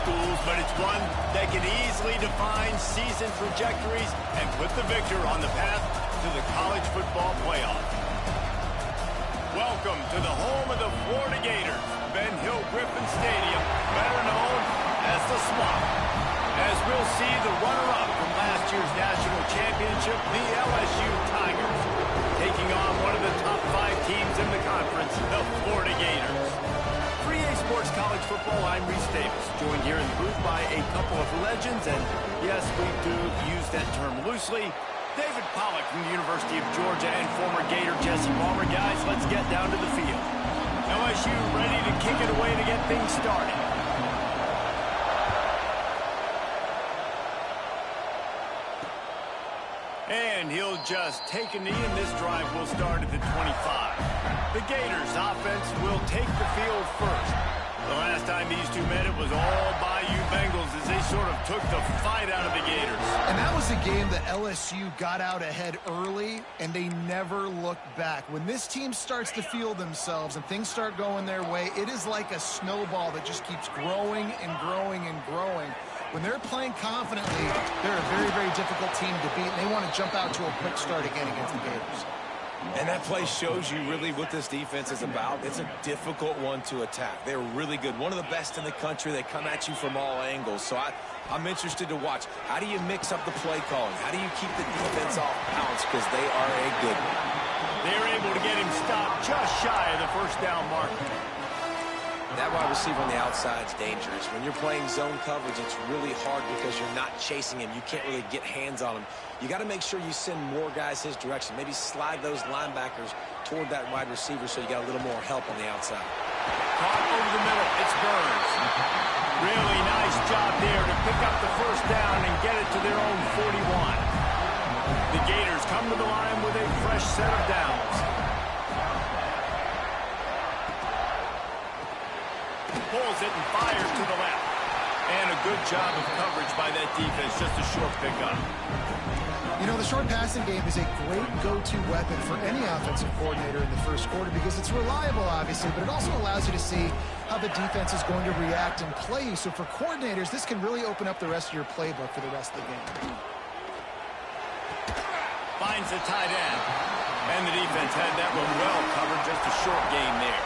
schools, but it's one that can easily define season trajectories and put the victor on the path to the college football playoff. Welcome to the home of the Florida Gators, Ben Hill Griffin Stadium, better known as the Swamp. As we'll see the runner-up from last year's national championship, the LSU Tigers, taking on one of the top 5 teams in the conference, the Florida Gators. For EA Sports College Football, I'm Reese Davis, joined here in the booth by a couple of legends, and yes, we do use that term loosely. David Pollack from the University of Georgia and former Gator Jesse Palmer. Guys, let's get down to the field. LSU ready to kick it away to get things started. And he'll just take a knee, and this drive will start at the 25. The Gators offense will take the field first. The last time these two met, it was all Bayou Bengals as they sort of took the fight out of the Gators. And that was a game that LSU got out ahead early, and they never looked back. When this team starts to feel themselves and things start going their way, it is like a snowball that just keeps growing and growing and growing. When they're playing confidently, they're a very, very difficult team to beat, and they want to jump out to a quick start again against the Gators. And that play shows you really what this defense is about. It's a difficult one to attack. They're really good. One of the best in the country. They come at you from all angles. So I'm interested to watch. How do you mix up the play calling? How do you keep the defense off balance? Because they are a good one. They're able to get him stopped just shy of the first down mark. That wide receiver on the outside is dangerous. When you're playing zone coverage, it's really hard because you're not chasing him. You can't really get hands on him. You got to make sure you send more guys his direction. Maybe slide those linebackers toward that wide receiver so you got a little more help on the outside. Caught over the middle. It's Burns. Really nice job there to pick up the first down and get it to their own 41. The Gators come to the line with a fresh set of downs. Pulls it and fires to the left. And a good job of coverage by that defense. Just a short pickup. You know, the short passing game is a great go-to weapon for any offensive coordinator in the first quarter because it's reliable, obviously, but it also allows you to see how the defense is going to react and play you. So for coordinators, this can really open up the rest of your playbook for the rest of the game. Finds the tight end. And the defense had that one well covered. Just a short game there.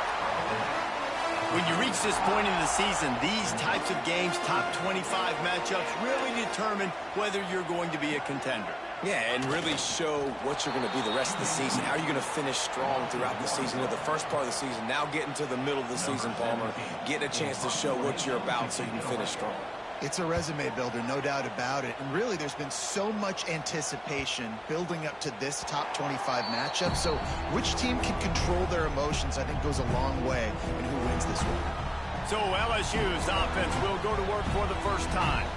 When you reach this point in the season, these types of games, top 25 matchups, really determine whether you're going to be a contender. Yeah, and really show what you're going to be the rest of the season. How are you going to finish strong throughout the season? The first part of the season, now getting to the middle of the season, Palmer, getting a chance to show what you're about so you can finish strong. It's a resume builder, no doubt about it. And really, there's been so much anticipation building up to this top 25 matchup. So which team can control their emotions, I think, goes a long way in who wins this one. So LSU's offense will go to work for the first time.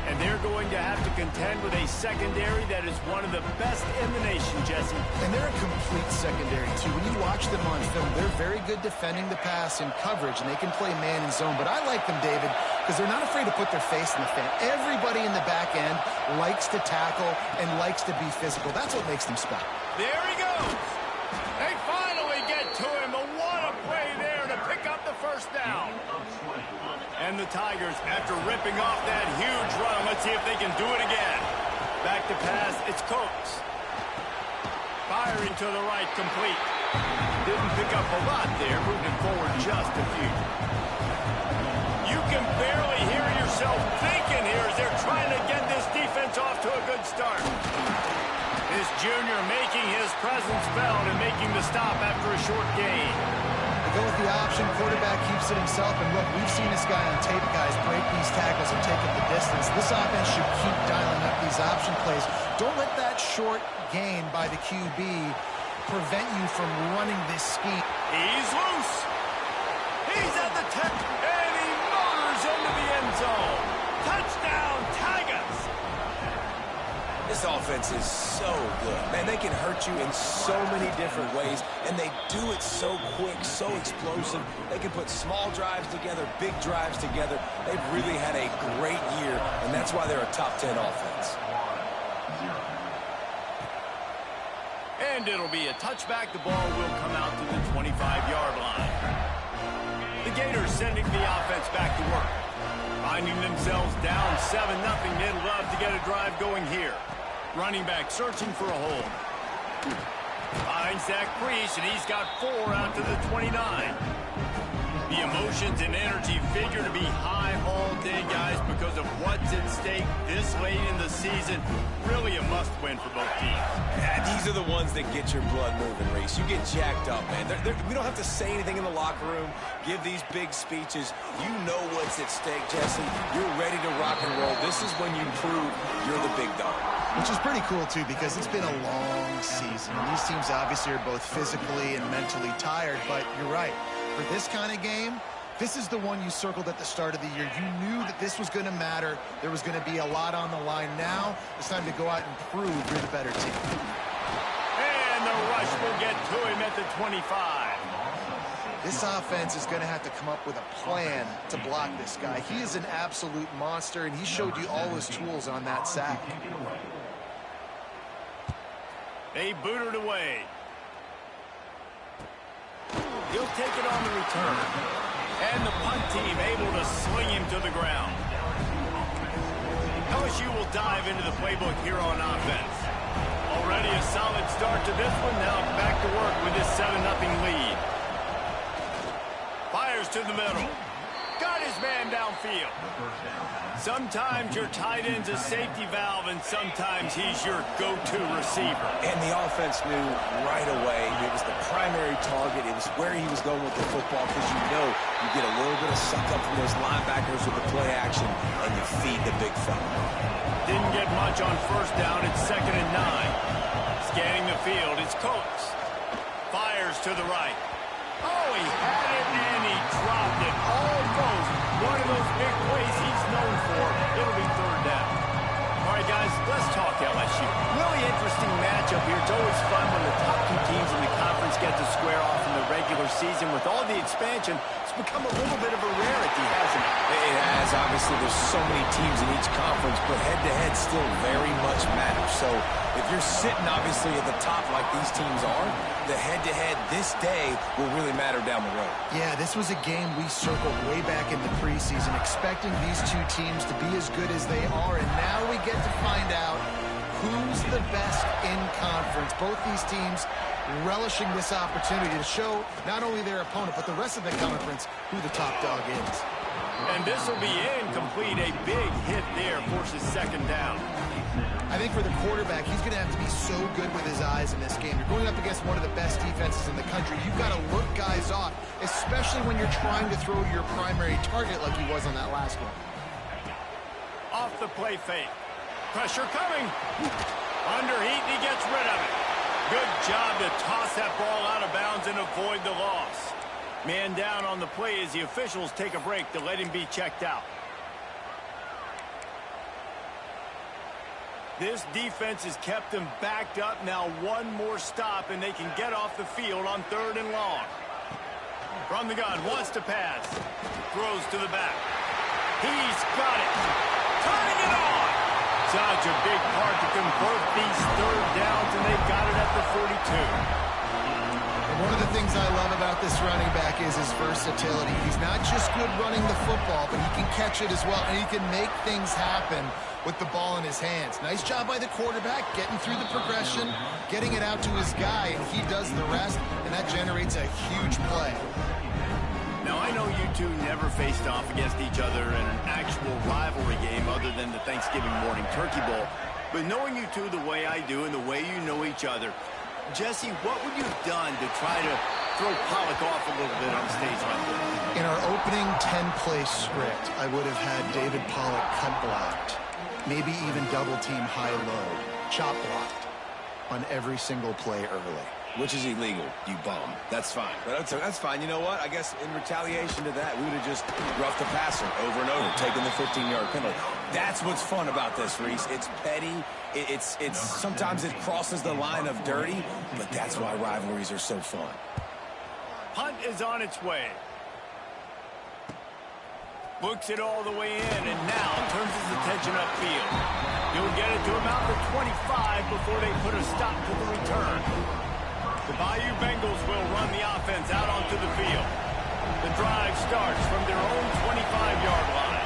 And they're going to have to contend with a secondary that is one of the best in the nation, Jesse. And they're a complete secondary, too. When you watch them on film, they're very good defending the pass and coverage, and they can play man and zone. But I like them, David, because they're not afraid to put their face in the fan. Everybody in the back end likes to tackle and likes to be physical. That's what makes them special. There he goes. They finally get to him. But what a play there to pick up the first down. And the Tigers, after ripping off that huge run, let's see if they can do it again. Back to pass, it's Coates. Firing to the right, complete. Didn't pick up a lot there, moving forward just a few. You can barely hear yourself thinking here as they're trying to get this defense off to a good start. This junior making his presence felt and making the stop after a short gain. Go with the option, quarterback keeps it himself, and look, we've seen this guy on tape, guys, break these tackles and take up the distance. This offense should keep dialing up these option plays. Don't let that short gain by the QB prevent you from running this scheme. He's loose. He's at the 10, and he motors into the end zone. Touchdown, Tigers. This offense is so good. Man, they can hurt you in so many different ways, and they do it so quick, so explosive. They can put small drives together, big drives together. They've really had a great year, and that's why they're a top 10 offense. And it'll be a touchback. The ball will come out to the 25-yard line. The Gators sending the offense back to work. Finding themselves down 7-0, they'd love to get a drive going here. Running back searching for a hole. Finds that crease, and he's got 4 out to the 29. The emotions and energy figure to be high all day, guys, because of what's at stake this late in the season. Really a must-win for both teams. Yeah, these are the ones that get your blood moving, Reese. You get jacked up, man. We don't have to say anything in the locker room, give these big speeches. You know what's at stake, Jesse. You're ready to rock and roll. This is when you prove you're the big dog. Which is pretty cool, too, because it's been a long season. And these teams obviously are both physically and mentally tired, but you're right. For this kind of game, this is the one you circled at the start of the year. You knew that this was going to matter. There was going to be a lot on the line. Now it's time to go out and prove you're the better team. And the rush will get to him at the 25. This offense is going to have to come up with a plan to block this guy. He is an absolute monster, and he showed you all his tools on that sack. They boot it away. He'll take it on the return. And the punt team able to sling him to the ground. LSU will dive into the playbook here on offense. Already a solid start to this one. Now back to work with this 7-0 lead. Fires to the middle. Got his man downfield. Sometimes your tight end's a safety valve, and sometimes he's your go-to receiver. And the offense knew right away it was the primary target. It was where he was going with the football, because you know you get a little bit of suck up from those linebackers with the play action, and you feed the big fella. Didn't get much on first down. It's 2nd and 9. Scanning the field, it's Coates. Fires to the right. Oh, he had it, and he dropped it. Almost one of those big plays he's known for. It'll be 3rd down. All right, guys, let's talk LSU. Really interesting matchup here. It's always fun when the top 2 teams in the conference get to square off in the regular season. With all the expansion, it's become a little bit of a rarity, hasn't it? It has. Obviously, there's so many teams in each conference, but head-to-head still very much matters. So if you're sitting, obviously, at the top like these teams are, the head-to-head this day will really matter down the road. Yeah, this was a game we circled way back in the preseason, expecting these 2 teams to be as good as they are, and now we get to find out who's the best in conference. Both these teams relishing this opportunity to show not only their opponent, but the rest of the conference who the top dog is. And this will be incomplete. A big hit there forces 2nd down. I think for the quarterback, he's going to have to be so good with his eyes in this game. You're going up against one of the best defenses in the country. You've got to look guys off, especially when you're trying to throw your primary target like he was on that last one. Off the play fake. Pressure coming. Underheat, and he gets rid of it. Good job to toss that ball out of bounds and avoid the loss. Man down on the play as the officials take a break to let him be checked out. This defense has kept them backed up. Now one more stop, and they can get off the field on 3rd and long. From the gun, wants to pass. Throws to the back. He's got it. Turning it on. Such a big part to convert these 3rd downs, and they've got it at the 42. And one of the things I love about this running back is his versatility. He's not just good running the football, but he can catch it as well, and he can make things happen with the ball in his hands. Nice job by the quarterback, getting through the progression, getting it out to his guy, and he does the rest, and that generates a huge play. Now, I know you 2 never faced off against each other in an actual rivalry game other than the Thanksgiving morning Turkey Bowl, but knowing you 2 the way I do and the way you know each other, Jesse, what would you have done to try to throw Pollock off a little bit on stage like this? In our opening 10-play script, I would have had David Pollock cut blocked, maybe even double-team high-low, chop blocked on every single play early. Which is illegal, you bum. That's fine. But that's fine. You know what? I guess in retaliation to that, we would have just roughed the passer over and over, taking the 15-yard penalty. That's what's fun about this, Reese. It's petty. It's sometimes it crosses the line of dirty, but that's why rivalries are so fun. Punt is on its way. Books it all the way in, and now turns his attention upfield. He'll get it to about the 25 before they put a stop to the return. The Bayou Bengals will run the offense out onto the field. The drive starts from their own 25-yard line.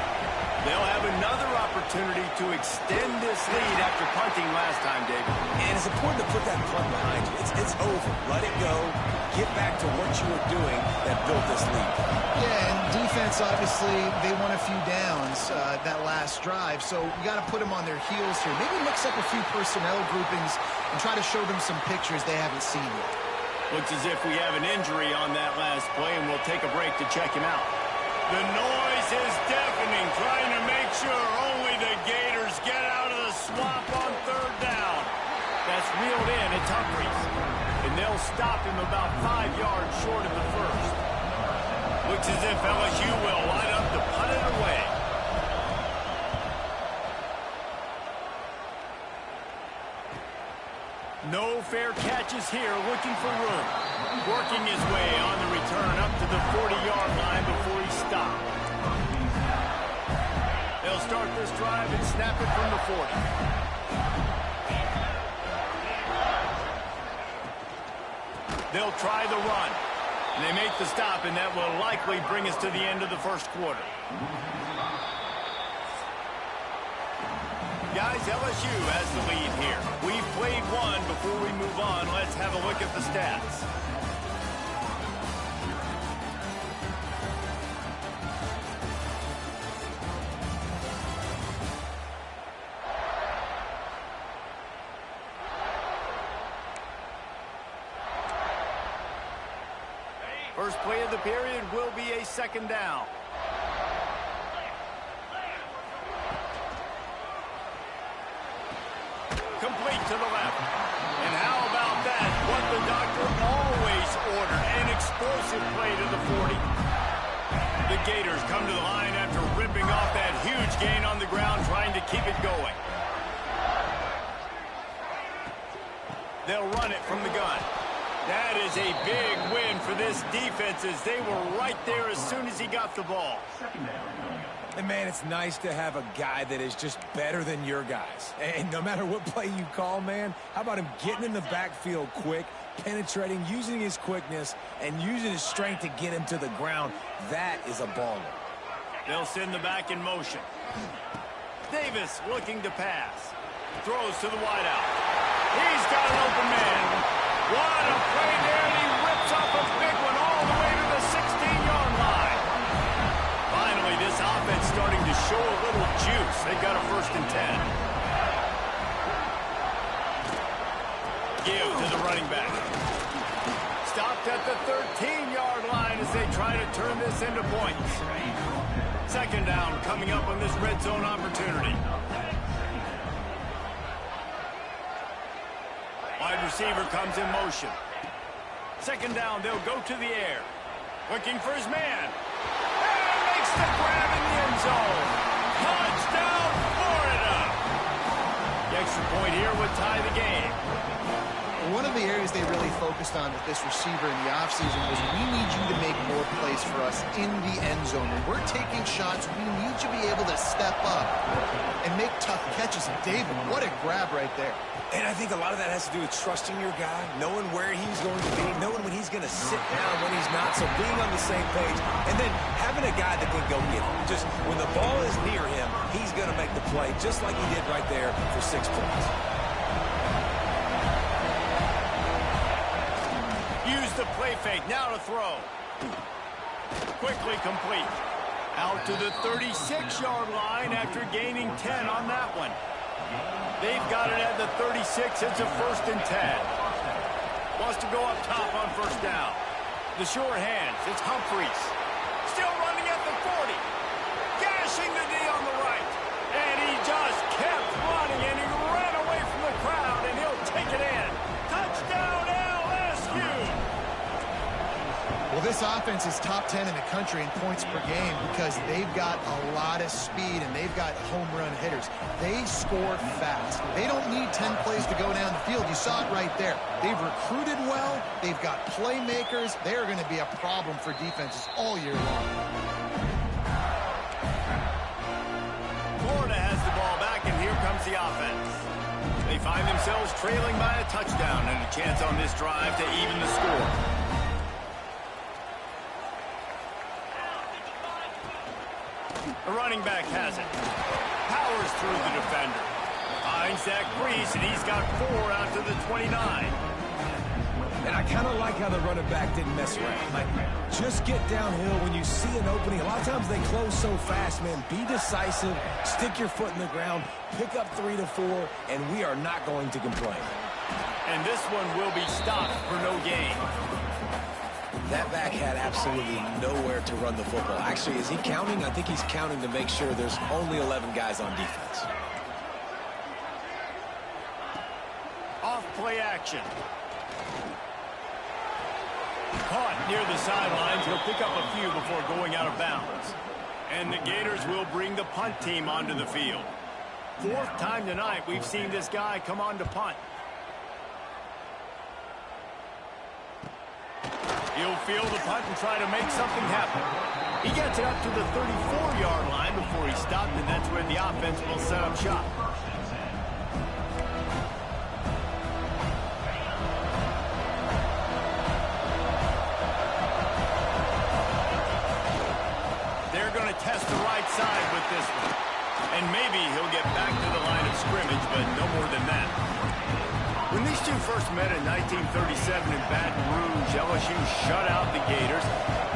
They'll have another opportunity to extend this lead after punting last time, David. And it's important to put that punt behind you. It's over. Let it go. Get back to what you were doing that built this lead. Yeah, and defense, obviously, they won a few downs that last drive, so you got to put them on their heels here. Maybe mix up a few personnel groupings and try to show them some pictures they haven't seen yet. Looks as if we have an injury on that last play, and we'll take a break to check him out. The noise is deafening, trying to make sure only the Gators get out of the swamp on third down. That's reeled in. It's Humphries. And they'll stop him about 5 yards short of the first. Looks as if LSU will line up to punt it away. No fair catches here, looking for room. Working his way on the return up to the 40-yard line before he stopped. They'll start this drive and snap it from the 40. They'll try the run. And they make the stop, and that will likely bring us to the end of the first quarter. Guys, LSU has the lead here. We've played one. Before we move on, let's have a look at the stats. First play of the period will be a second down. Complete to the left. And how about that? What the doctor always ordered. An explosive play to the 40. The Gators come to the line after ripping off that huge gain on the ground, trying to keep it going. They'll run it from the gun. That is a big win for this defense, as they were right there as soon as he got the ball. And, man, it's nice to have a guy that is just better than your guys. And no matter what play you call, man, how about him getting in the backfield quick, penetrating, using his quickness, and using his strength to get him to the ground? That is a baller. They'll send the back in motion. Davis looking to pass. Throws to the wideout. He's got an open man. What a play there, and he rips off a big one all the way to the 16-yard line. Finally, this offense starting to show a little juice. They've got a 1st and 10. Give to the running back. Stopped at the 13-yard line as they try to turn this into points. Second down coming up on this red zone opportunity. Wide receiver comes in motion. Second down, they'll go to the air. Looking for his man. And makes the grab in the end zone. Touchdown, Florida! The extra point here would tie the game. One of the areas they really focused on with this receiver in the offseason was, we need you to make more plays for us in the end zone. When we're taking shots, we need you to be able to step up and make tough catches. And David, what a grab right there. And I think a lot of that has to do with trusting your guy, knowing where he's going to be, knowing when he's going to sit down, when he's not, so being on the same page, and then having a guy that can go get him. Just when the ball is near him, he's going to make the play, just like he did right there for 6 points. Use the play fake, now to throw. Quickly complete. Out to the 36-yard line after gaining 10 on that one. They've got it at the 36. It's a 1st and 10. Wants to go up top on 1st down. The short hands. It's Humphries. Still running at the 40. Gashing the D on the right. And he just kept running, and he ran away from the crowd, and he'll take it in. Touchdown, LSU! Well, this offense is top 10 in the country in points per game because they've got a lot of speed and they've got home run hitters. They score fast. They don't need 10 plays to go down the field. You saw it right there. They've recruited well. They've got playmakers. They're going to be a problem for defenses all year long. Florida has the ball back, and here comes the offense. They find themselves trailing by a touchdown and a chance on this drive to even the score. The running back has it. Powers through the defender. Finds that crease, and he's got 4 out to the 29. And I kind of like how the running back didn't mess around. Like, just get downhill when you see an opening. A lot of times they close so fast, man. Be decisive, stick your foot in the ground, pick up 3 to 4, and we are not going to complain. And this one will be stopped for no gain. That back had absolutely nowhere to run the football. Actually, is he counting? I think he's counting to make sure there's only 11 guys on defense. Off play action. Caught near the sidelines. He'll pick up a few before going out of bounds. And the Gators will bring the punt team onto the field. 4th time tonight we've seen this guy come on to punt. He'll field the punt and try to make something happen. He gets it up to the 34-yard line before he stopped, and that's where the offense will set up shop. They're going to test the right side with this one. And maybe he'll get back to the line of scrimmage, but no more than that. When these two first met in 1937 in Baton Rouge, LSU shut out the Gators.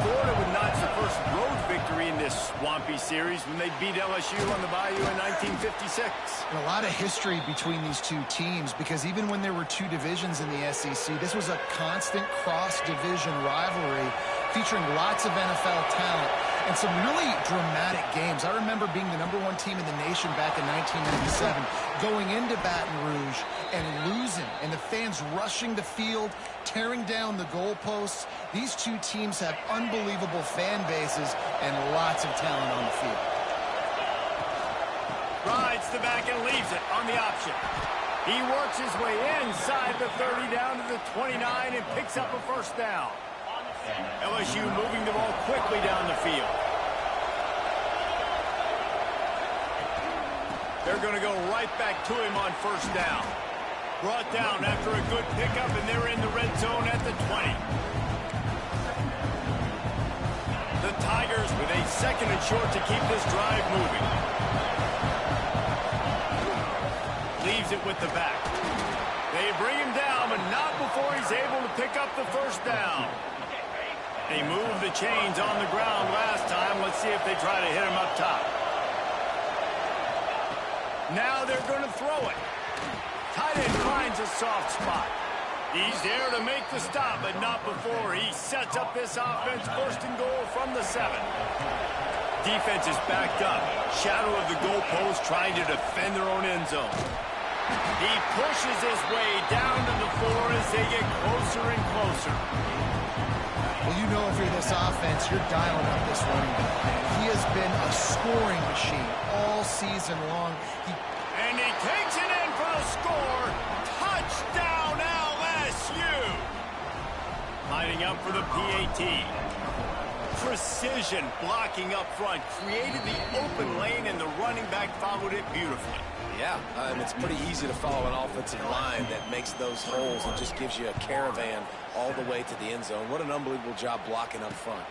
Florida would notch the first road victory in this swampy series when they beat LSU on the Bayou in 1956. And a lot of history between these two teams, because even when there were 2 divisions in the SEC, this was a constant cross-division rivalry featuring lots of NFL talent and some really dramatic games. I remember being the #1 team in the nation back in 1997, going into Baton Rouge and losing, and the fans rushing the field, tearing down the goalposts. These two teams have unbelievable fan bases and lots of talent on the field. Rides the back and leaves it on the option. He works his way inside the 30 down to the 29 and picks up a first down. LSU moving the ball quickly down the field. They're going to go right back to him on first down. Brought down after a good pickup, and they're in the red zone at the 20. The Tigers with a 2nd and short to keep this drive moving. Leaves it with the back. They bring him down, but not before he's able to pick up the first down. They moved the chains on the ground last time. Let's see if they try to hit him up top. Now they're going to throw it. Tight end finds a soft spot. He's there to make the stop, but not before he sets up this offense. 1st and goal from the 7. Defense is backed up. Shadow of the goalpost trying to defend their own end zone. He pushes his way down to the 4 as they get closer and closer. Well, you know if you're this offense, you're dialing up this running back, man. He has been a scoring machine all season long. And he takes it in for the score. Touchdown, LSU! Lining up for the PAT. Precision blocking up front. Created the open lane, and the running back followed it beautifully. Yeah, it's pretty easy to follow an offensive line that makes those holes and just gives you a caravan all the way to the end zone. What an unbelievable job blocking up front.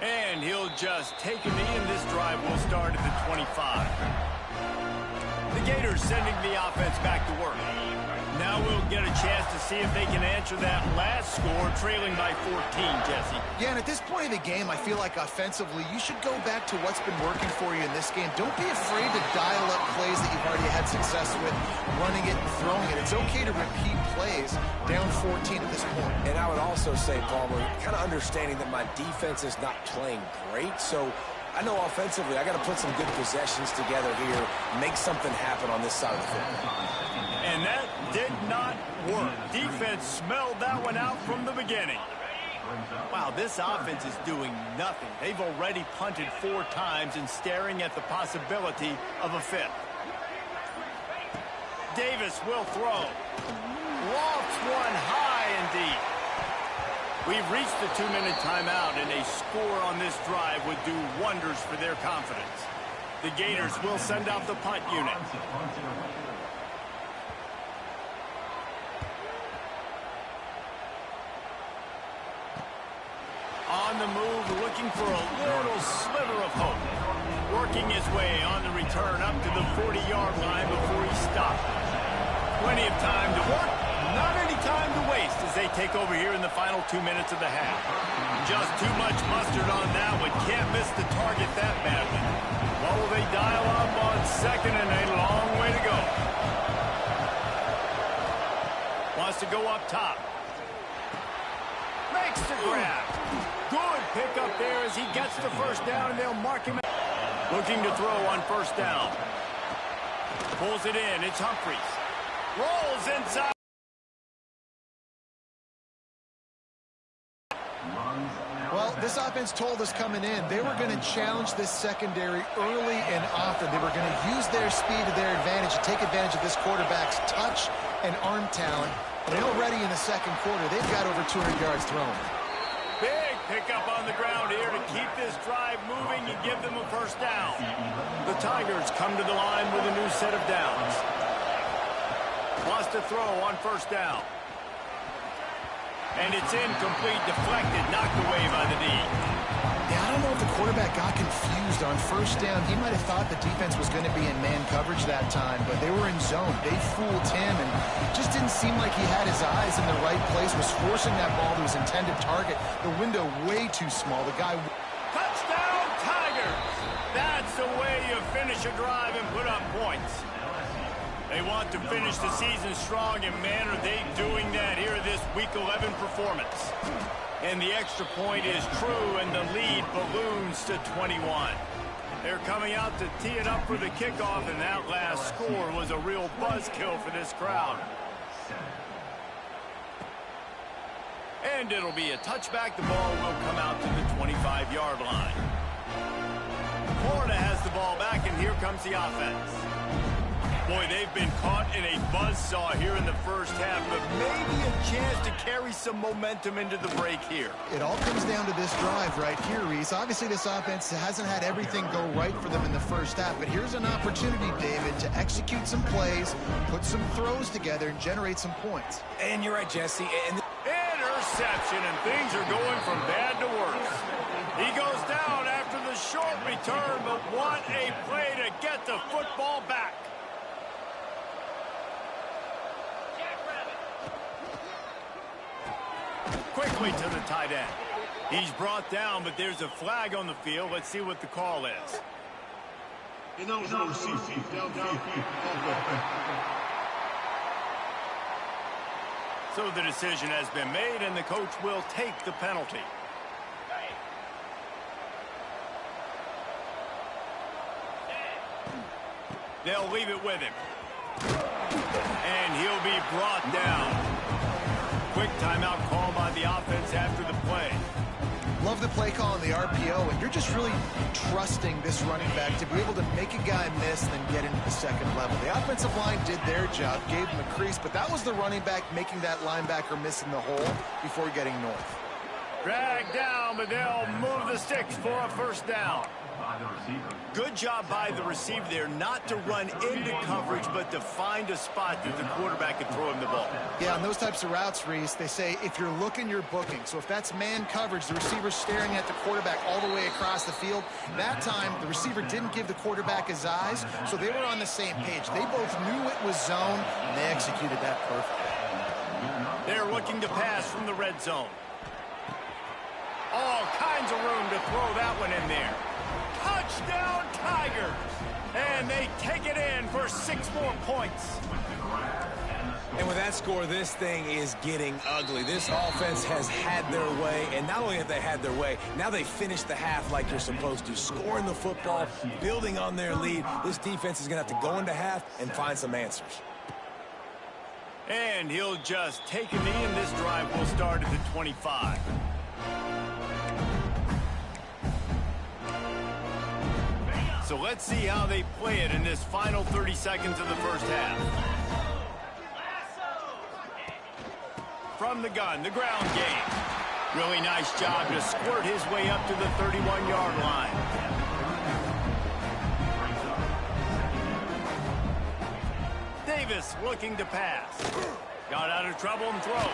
And he'll just take a knee, and this drive will start at the 25. The Gators sending the offense back to work. Now we'll get a chance to see if they can answer that last score, trailing by 14, Jesse. Yeah, and at this point of the game, I feel like offensively, you should go back to what's been working for you in this game. Don't be afraid to dial up plays that you've already had success with, running it and throwing it. It's okay to repeat plays down 14 at this point. And I would also say, Palmer, kind of understanding that my defense is not playing great, so I know offensively I got to put some good possessions together here, make something happen on this side of the football. And that did not work. Defense smelled that one out from the beginning. Wow, this offense is doing nothing. They've already punted 4 times and staring at the possibility of a 5th. Davis will throw. Lofts one high and deep. We've reached the 2-minute timeout, and a score on this drive would do wonders for their confidence. The Gators will send out the punt unit. On the move, looking for a little sliver of hope. Working his way on the return up to the 40-yard line before he stopped. Plenty of time to work, not any time to waste as they take over here in the final 2 minutes of the half. Just too much mustard on that one. Can't miss the target that badly. What will they dial up on second and a long way to go? Wants to go up top. Makes the grab. Good pickup there as he gets the first down, and they'll mark him. Looking to throw on first down. Pulls it in. It's Humphries. Rolls inside. Well, this offense told us coming in they were going to challenge this secondary early and often. They were going to use their speed to their advantage and take advantage of this quarterback's touch and arm talent. And already in the second quarter, they've got over 200 yards thrown. Big pickup on the ground here to keep this drive moving and give them a first down. The Tigers come to the line with a new set of downs. Wants to throw on first down. And it's incomplete, deflected, knocked away by the D. Yeah, I don't know if the quarterback got confused on first down. He might have thought the defense was going to be in man coverage that time, but they were in zone. They fooled him, and it just didn't seem like he had his eyes in the right place, was forcing that ball to his intended target. The window way too small. The guy... Touchdown, Tigers! That's the way you finish a drive and put up points. They want to finish the season strong, and man, are they doing that here this Week 11 performance. And the extra point is true, and the lead balloons to 21. They're coming out to tee it up for the kickoff, and that last score was a real buzzkill for this crowd. And it'll be a touchback. The ball will come out to the 25-yard line. Florida has the ball back, and here comes the offense. Boy, they've been caught in a buzzsaw here in the first half, but maybe a chance to carry some momentum into the break here. It all comes down to this drive right here, Reese. Obviously, this offense hasn't had everything go right for them in the first half, but here's an opportunity, David, to execute some plays, put some throws together, and generate some points. And you're right, Jesse. Interception, and things are going from bad to worse. He goes down after the short return, but what a play to get the football back. Quickly to the tight end. He's brought down, but there's a flag on the field. Let's see what the call is. So the decision has been made, and the coach will take the penalty. They'll leave it with him. And he'll be brought down. Quick timeout call by the offense after the play. Love the play call on the RPO, and you're just really trusting this running back to be able to make a guy miss and then get into the second level. The offensive line did their job, gave him a crease, but that was the running back making that linebacker miss in the hole before getting north. Dragged down, but they'll move the sticks for a first down. Good job by the receiver there not to run into coverage, but to find a spot that the quarterback can throw him the ball. Yeah, on those types of routes, Reese, they say if you're looking, you're booking. So if that's man coverage, the receiver's staring at the quarterback all the way across the field. That time, the receiver didn't give the quarterback his eyes, so they were on the same page. They both knew it was zone, and they executed that perfectly. They're looking to pass from the red zone. All kinds of room to throw that one in there. Touchdown, Tigers! And they take it in for 6 more points. And with that score, this thing is getting ugly. This offense has had their way, and not only have they had their way, now they finish the half like you're supposed to, scoring the football, building on their lead. This defense is going to have to go into half and find some answers. And he'll just take a knee, and this drive will start at the 25. So let's see how they play it in this final 30 seconds of the first half. From the gun, the ground game. Really nice job to squirt his way up to the 31-yard line. Davis looking to pass. Got out of trouble and throws.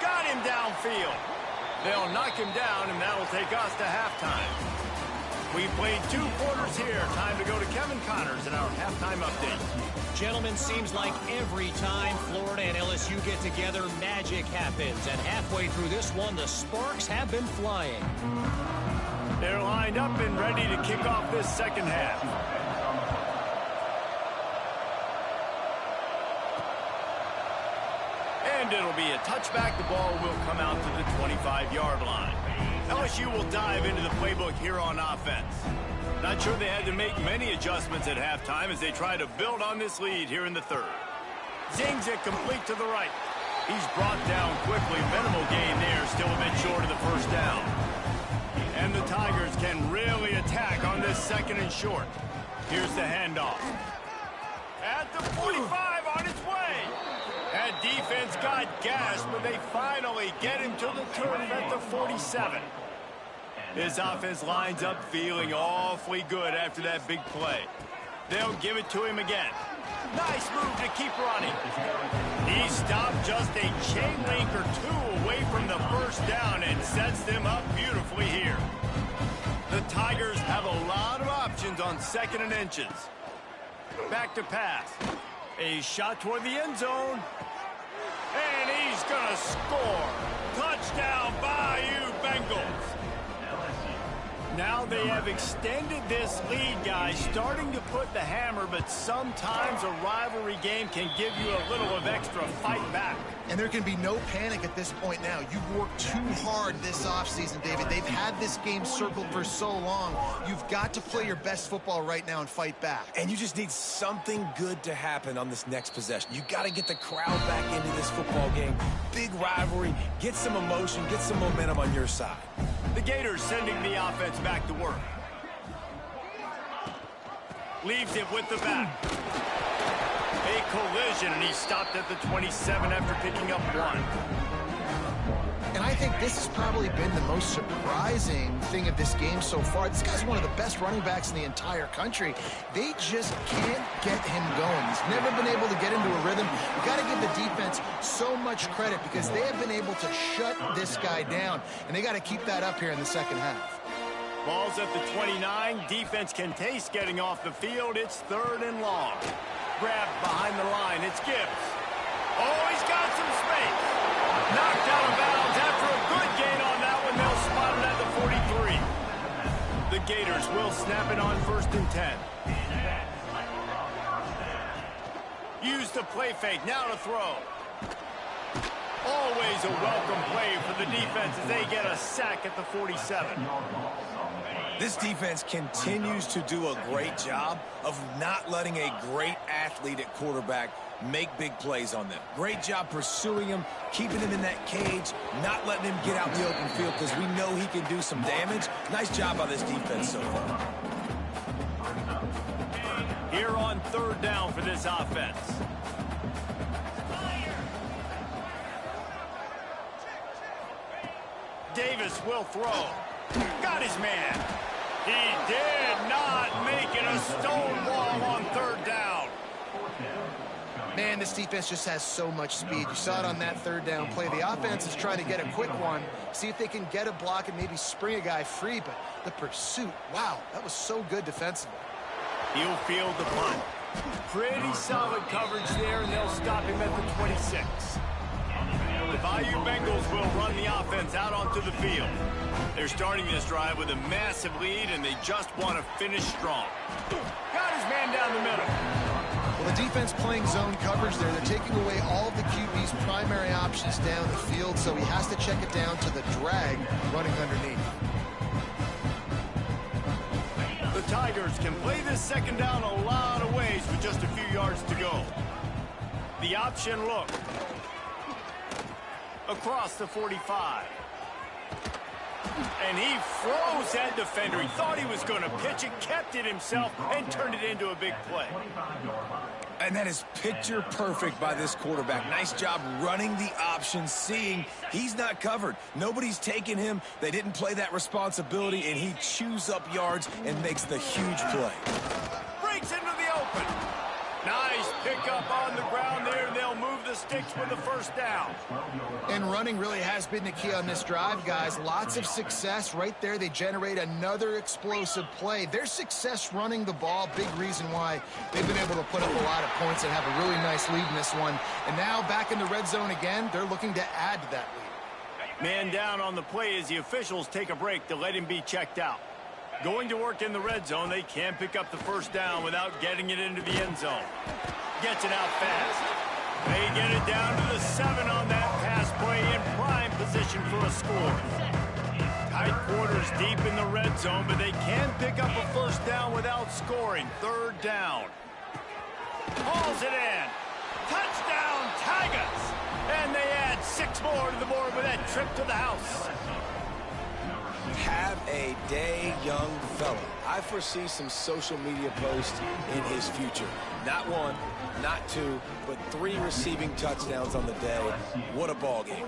Got him downfield. They'll knock him down, and that'll take us to halftime. We played 2 quarters here. Time to go to Kevin Connors in our halftime update. Gentlemen, seems like every time Florida and LSU get together, magic happens. And halfway through this one, the sparks have been flying. They're lined up and ready to kick off this second half. And it'll be a touchback. The ball will come out to the 25-yard line. LSU will dive into the playbook here on offense. Not sure they had to make many adjustments at halftime as they try to build on this lead here in the third. Zings it complete to the right. He's brought down quickly. Minimal gain there, still a bit short of the first down. And the Tigers can really attack on this second and short. Here's the handoff. At the 45 on its way. That defense got gassed, but they finally get him to the turf at the 47. This offense lines up feeling awfully good after that big play. They'll give it to him again. Nice move to keep running. He stopped just a chain link or 2 away from the first down and sets them up beautifully here. The Tigers have a lot of options on second and inches. Back to pass. A shot toward the end zone. And he's going to score. Touchdown, Bayou Bengals. Now they have extended this lead, guys, starting to put the hammer, but sometimes a rivalry game can give you a little of extra fight back. And there can be no panic at this point now. You've worked too hard this offseason, David. They've had this game circled for so long. You've got to play your best football right now and fight back. And you just need something good to happen on this next possession. You got to get the crowd back into this football game. Big rivalry. Get some emotion. Get some momentum on your side. The Gators sending the offense back to work. Leaves it with the back. A collision, and he stopped at the 27 after picking up 1. And I think this has probably been the most surprising thing of this game so far. This guy's one of the best running backs in the entire country. They just can't get him going. He's never been able to get into a rhythm. You've got to give the defense so much credit because they have been able to shut this guy down, and they got to keep that up here in the second half. Ball's at the 29. Defense can taste getting off the field. It's 3rd and long. Grabbed behind the line. It's Gibbs. Oh, he's got some space. Knocked out of bounds after a good gain on that one. They'll spot it at the 43. The Gators will snap it on 1st and 10. Use the play fake. Now to throw. Always a welcome play for the defense as they get a sack at the 47. This defense continues to do a great job of not letting a great athlete at quarterback make big plays on them. Great job pursuing him, keeping him in that cage, not letting him get out in the open field because we know he can do some damage. Nice job by this defense so far. Here on 3rd down for this offense. Davis will throw. Got his man. He did not make it a stone wall on 3rd down. Man, this defense just has so much speed. You saw it on that 3rd down play. The offense is trying to get a quick one, see if they can get a block and maybe spring a guy free, but the pursuit, wow, that was so good defensively. He'll field the punt. Pretty solid coverage there, and they'll stop him at the 26. The Bayou Bengals will run the offense out onto the field. They're starting this drive with a massive lead, and they just want to finish strong. Got his man down the middle. Well, the defense playing zone coverage there. They're taking away all of the QB's primary options down the field, so he has to check it down to the drag running underneath. The Tigers can play this second down a lot of ways with just a few yards to go. The option look. Across the 45. And he froze that defender. He thought he was going to pitch it, kept it himself, and turned it into a big play. And that is picture perfect by this quarterback. Nice job running the option, seeing he's not covered. Nobody's taking him. They didn't play that responsibility, and he chews up yards and makes the huge play. Breaks into the open. Nice pickup on the ground there, and they'll move the the sticks with the first down. And running really has been the key on this drive, guys. Lots of success right there. They generate another explosive play. Their success running the ball, big reason why they've been able to put up a lot of points and have a really nice lead in this one. And now back in the red zone again, they're looking to add to that lead. Man down on the play as the officials take a break to let him be checked out. Going to work in the red zone, they can't pick up the first down without getting it into the end zone. Gets it out fast. They get it down to the 7 on that pass play in prime position for a score. Tight quarters deep in the red zone, but they can pick up a first down without scoring. Third down. Hauls it in. Touchdown, Tigers! And they add 6 more to the board with that trip to the house. Have a day, young fella. I foresee some social media posts in his future. Not 1, not 2, but 3 receiving touchdowns on the day. What a ball game.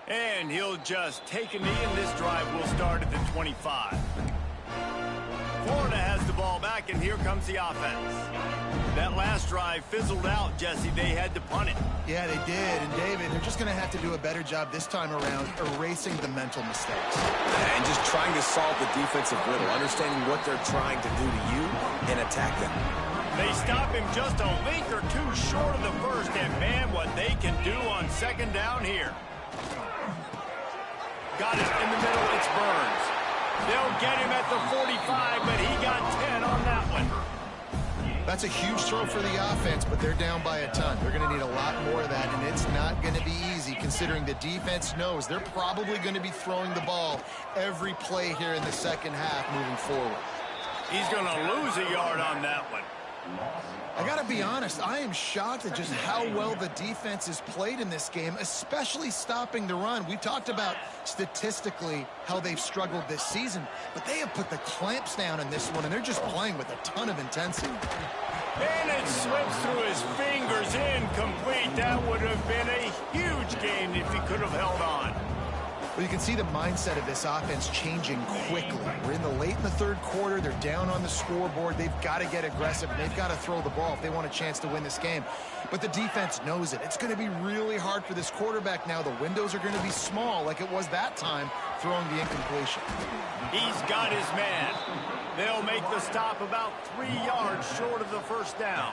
And he'll just take a knee, and this drive will start at the 25. Florida has the ball back, and here comes the offense. That last drive fizzled out, Jesse. They had to punt it. Yeah, they did. And, David, they're just going to have to do a better job this time around erasing the mental mistakes. And just trying to solve the defensive riddle, understanding what they're trying to do to you and attack them. They stop him just a length or 2 short of the first, and, man, what they can do on second down here. Got it in the middle. It's Burns. They'll get him at the 45, but he got 10 on that one. That's a huge throw for the offense, but they're down by a ton. They're going to need a lot more of that, and it's not going to be easy considering the defense knows they're probably going to be throwing the ball every play here in the second half moving forward. He's going to lose a yard on that one. I got to be honest, I am shocked at just how well the defense has played in this game, especially stopping the run. We talked about statistically how they've struggled this season, but they have put the clamps down in this one, and they're just playing with a ton of intensity. And it slips through his fingers, incomplete. That would have been a huge gain if he could have held on. Well, you can see the mindset of this offense changing quickly. We're in the third quarter. They're down on the scoreboard. They've got to get aggressive, and they've got to throw the ball if they want a chance to win this game. But the defense knows it. It's going to be really hard for this quarterback now. The windows are going to be small like it was that time throwing the incompletion. He's got his man. They'll make the stop about 3 yards short of the first down.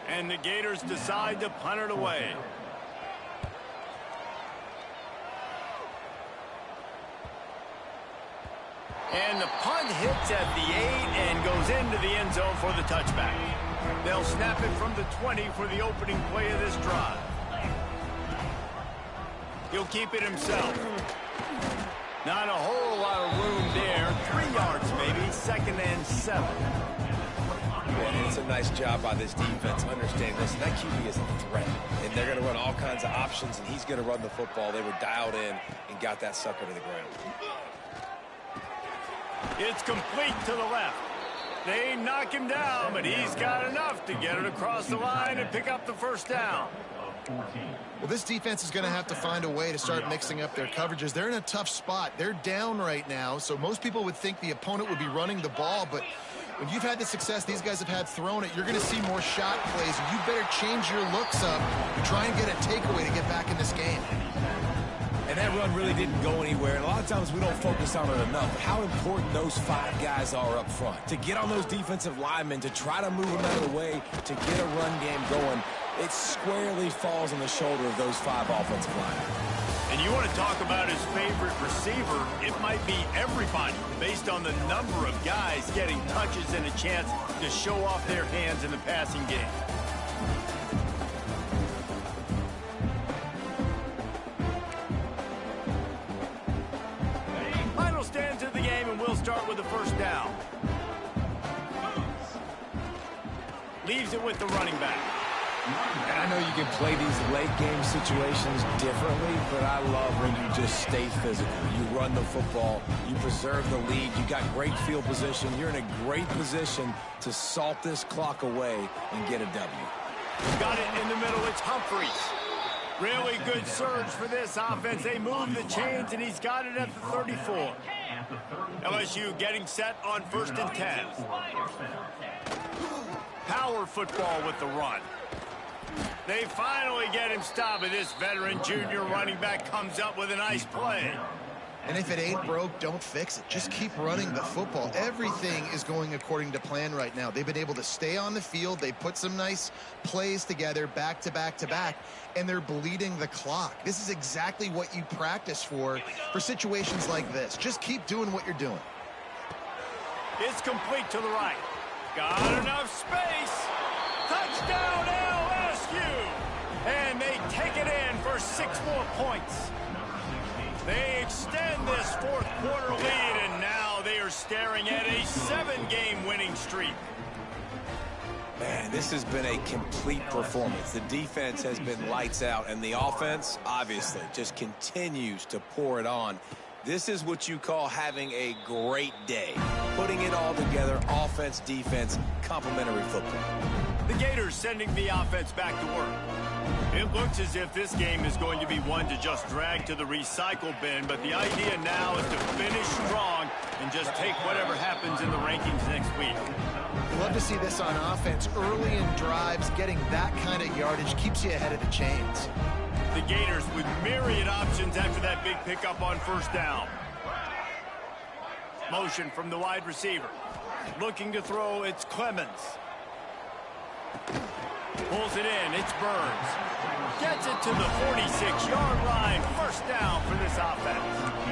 And the Gators decide to punt it away. And the punt hits at the 8 and goes into the end zone for the touchback. They'll snap it from the 20 for the opening play of this drive. He'll keep it himself. Not a whole lot of room there. 3 yards maybe, 2nd and 7. And it's a nice job by this defense understanding this. And that QB is a threat. And they're going to run all kinds of options, and he's going to run the football. They were dialed in and got that sucker to the ground. It's complete to the left. They knock him down, but he's got enough to get it across the line and pick up the first down. Well, this defense is going to have to find a way to start mixing up their coverages. They're in a tough spot. They're down right now, so most people would think the opponent would be running the ball, but when you've had the success these guys have had throwing it, you're going to see more shot plays. You better change your looks up and try and get a takeaway to get back in this game. And that run really didn't go anywhere. And a lot of times we don't focus on it enough. But how important those 5 guys are up front. To get on those defensive linemen, to try to move them out of the way, to get a run game going, it squarely falls on the shoulder of those 5 offensive linemen. And you want to talk about his favorite receiver, it might be everybody based on the number of guys getting touches and a chance to show off their hands in the passing game. Final stands of the game, and we'll start with the first down. Leaves it with the running back. And I know you can play these late-game situations differently, but I love when you just stay physical. You run the football, you preserve the lead, you got great field position. You're in a great position to salt this clock away and get a W. Got it in the middle. It's Humphries. Really good surge for this offense. They move the chains, and he's got it at the 34. LSU getting set on 1st and 10. Power football with the run. They finally get him stopped, and this veteran junior running back comes up with a nice play. And if it ain't broke, don't fix it. Just keep running the football. Everything is going according to plan right now. They've been able to stay on the field. They put some nice plays together back to back to back, and they're bleeding the clock. This is exactly what you practice for situations like this. Just keep doing what you're doing. It's complete to the right. Got enough space. Touchdown LSU. And they take it in for 6 more points. They extend this 4th quarter lead, and now they are staring at a 7-game winning streak. Man, this has been a complete performance. The defense has been lights out, and the offense, obviously, just continues to pour it on. This is what you call having a great day. Putting it all together, offense, defense, complementary football. The Gators sending the offense back to work. It looks as if this game is going to be one to just drag to the recycle bin, but the idea now is to finish strong and just take whatever happens in the rankings next week. Love to see this on offense. Early in drives, getting that kind of yardage keeps you ahead of the chains. The Gators with myriad options after that big pickup on 1st down. Motion from the wide receiver. Looking to throw, it's Clemens. Pulls it in, it's Burns. Gets it to the 46-yard line. 1st down for this offense.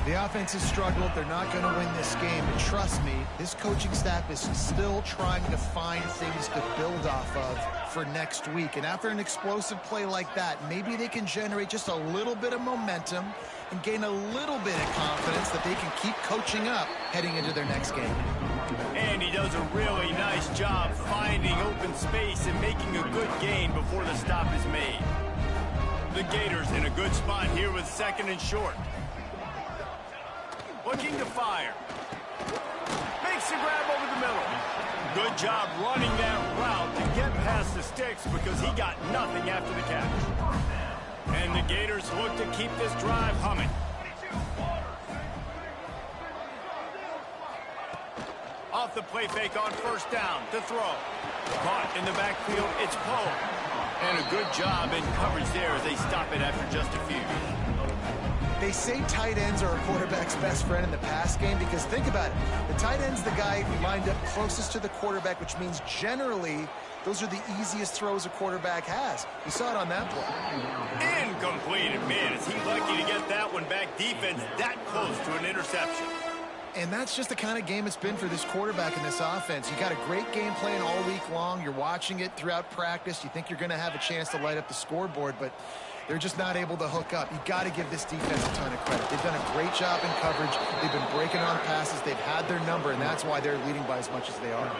The offense has struggled. They're not going to win this game. But trust me, this coaching staff is still trying to find things to build off of for next week. And after an explosive play like that, maybe they can generate just a little bit of momentum and gain a little bit of confidence that they can keep coaching up heading into their next game. And he does a really nice job finding open space and making a good gain before the stop is made. The Gators in a good spot here with 2nd and short. Looking to fire. Makes a grab over the middle. Good job running that route to get past the sticks because he got nothing after the catch. And the Gators look to keep this drive humming. Off the play fake on 1st down to throw. Caught in the backfield, it's Poe. And a good job in coverage there as they stop it after just a few. They say tight ends are a quarterback's best friend in the pass game because think about it. The tight end's the guy lined up closest to the quarterback, which means generally those are the easiest throws a quarterback has. We saw it on that play. Incomplete. Man, is he lucky to get that one back. Defense that close to an interception. And that's just the kind of game it's been for this quarterback in this offense. You got a great game plan all week long. You're watching it throughout practice. You think you're going to have a chance to light up the scoreboard, but they're just not able to hook up. You got to give this defense a ton of credit. They've done a great job in coverage. They've been breaking on passes. They've had their number, and that's why they're leading by as much as they are.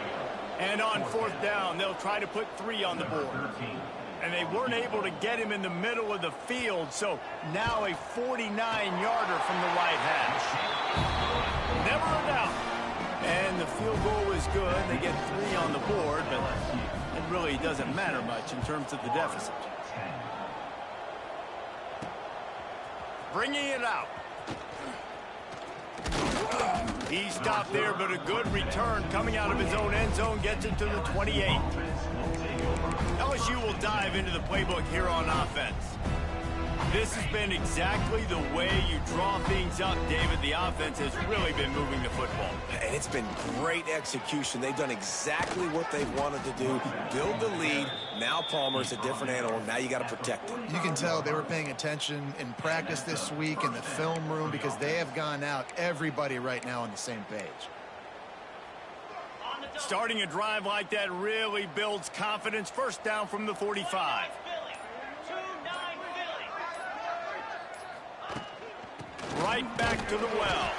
And on 4th down, they'll try to put 3 on the board. And they weren't able to get him in the middle of the field, so now a 49-yarder from the right hash. Never a doubt. And the field goal is good. They get 3 on the board, but it really doesn't matter much in terms of the deficit. Bringing it out. He stopped there, but a good return coming out of his own end zone gets it to the 28. LSU will dive into the playbook here on offense. This has been exactly the way you draw things up, David. The offense has really been moving the football. And it's been great execution. They've done exactly what they've wanted to do. Build the lead. Now Palmer's a different animal. Now you got to protect him. You can tell they were paying attention in practice this week in the film room because they have gone out, everybody right now on the same page. Starting a drive like that really builds confidence. 1st down from the 45. Right back to the well.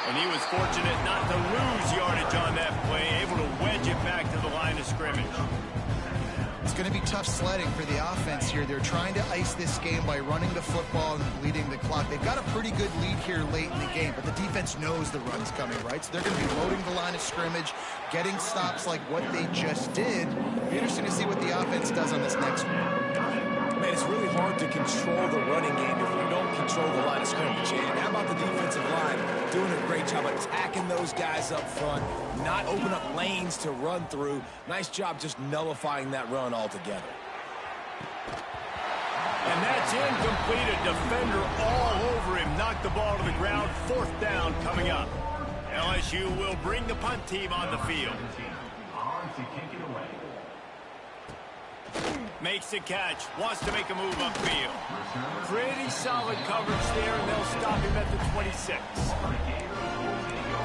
And he was fortunate not to lose yardage on that play, able to wedge it back to the line of scrimmage. It's going to be tough sledding for the offense here. They're trying to ice this game by running the football and bleeding the clock. They've got a pretty good lead here late in the game, but the defense knows the run's coming, right? So they're going to be loading the line of scrimmage, getting stops like what they just did. It'll be interesting to see what the offense does on this next one. Man, it's really hard to control the running game if you don't control the line of scrimmage. And how about the defensive line doing a great job attacking those guys up front, not open up lanes to run through. Nice job just nullifying that run altogether. And that's incomplete. A defender all over him. Knocked the ball to the ground. 4th down coming up. LSU will bring the punt team on the field. Makes the catch. Wants to make a move upfield. Pretty solid coverage there, and they'll stop him at the 26.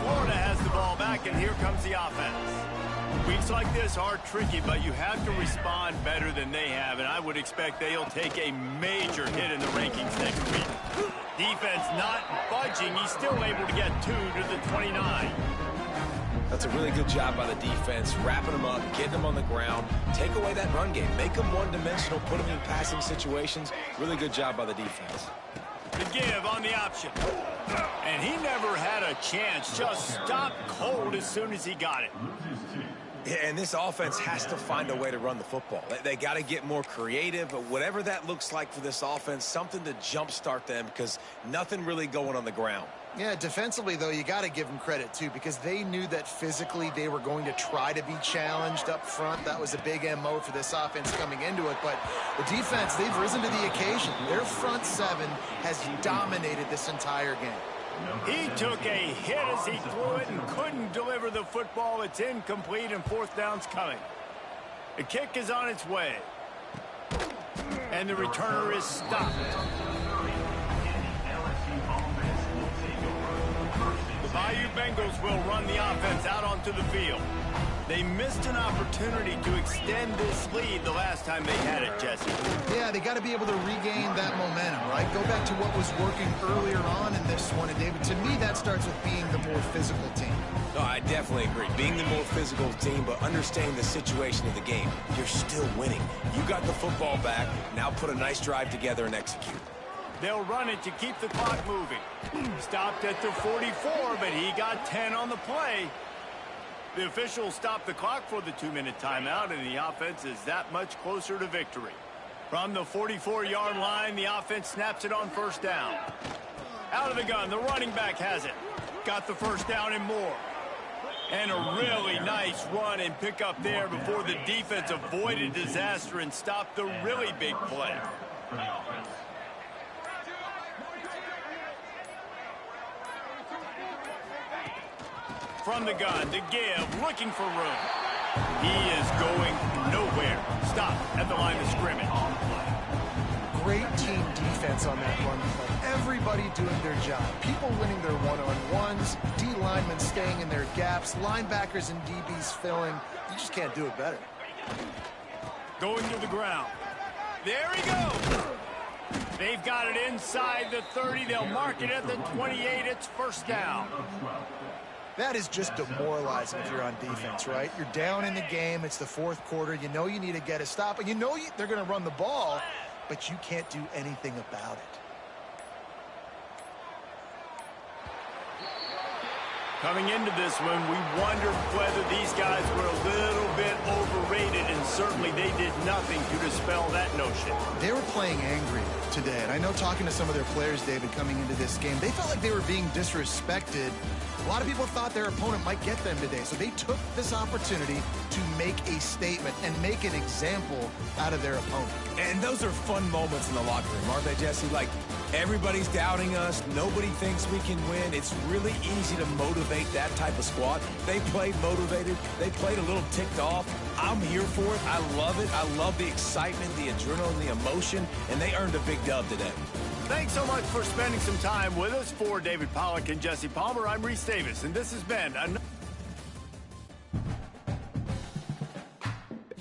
Florida has the ball back, and here comes the offense. Weeks like this are tricky, but you have to respond better than they have, and I would expect they'll take a major hit in the rankings next week. Defense not budging. He's still able to get 2 to the 29. That's a really good job by the defense, wrapping them up, getting them on the ground, take away that run game, make them one-dimensional, put them in passing situations. Really good job by the defense. The give on the option. And he never had a chance. Just stopped cold as soon as he got it. Yeah, and this offense has to find a way to run the football. They got to get more creative, but whatever that looks like for this offense, something to jumpstart them because nothing really going on the ground. Yeah, defensively, though, you got to give them credit, too, because they knew that physically they were going to try to be challenged up front. That was a big MO for this offense coming into it. But the defense, they've risen to the occasion. Their front 7 has dominated this entire game. He took a hit as he threw it and couldn't deliver the football. It's incomplete, and 4th down's coming. The kick is on its way. And the returner is stopped. The Bayou Bengals will run the offense out onto the field. They missed an opportunity to extend this lead the last time they had it, Jesse. Yeah, they got to be able to regain that momentum, right? Go back to what was working earlier on in this one. And, David, to me, that starts with being the more physical team. No, I definitely agree. Being the more physical team, but understanding the situation of the game. You're still winning. You got the football back. Now put a nice drive together and execute. They'll run it to keep the clock moving. Stopped at the 44, but he got 10 on the play. The officials stopped the clock for the 2-minute timeout, and the offense is that much closer to victory. From the 44-yard line, the offense snaps it on 1st down. Out of the gun, the running back has it. Got the 1st down and more. And a really nice run and pick up there before the defense avoided disaster and stopped the really big play. From the gun to give, looking for room. He is going nowhere. Stop at the line of scrimmage. Great team defense on that run play. Everybody doing their job. People winning their one-on-ones, D linemen staying in their gaps, linebackers and DBs filling. You just can't do it better. Going to the ground. There he goes. They've got it inside the 30. They'll mark it at the 28. It's 1st down. That is just demoralizing if you're on defense, right? You're down in the game. It's the 4th quarter. You know you need to get a stop, and you know they're going to run the ball, but you can't do anything about it. Coming into this one, we wondered whether these guys were a little bit overrated, and certainly they did nothing to dispel that notion. They were playing angry today, and I know talking to some of their players, David, coming into this game, they felt like they were being disrespected. A lot of people thought their opponent might get them today, so they took this opportunity to make a statement and make an example out of their opponent. And those are fun moments in the locker room, aren't they, Jesse? Like, everybody's doubting us. Nobody thinks we can win. It's really easy to motivate that type of squad. They played motivated. They played a little ticked off. I'm here for it. I love it. I love the excitement, the adrenaline, the emotion, and they earned a big dub today. Thanks so much for spending some time with us. For David Pollack and Jesse Palmer, I'm Reese Davis, and this has been another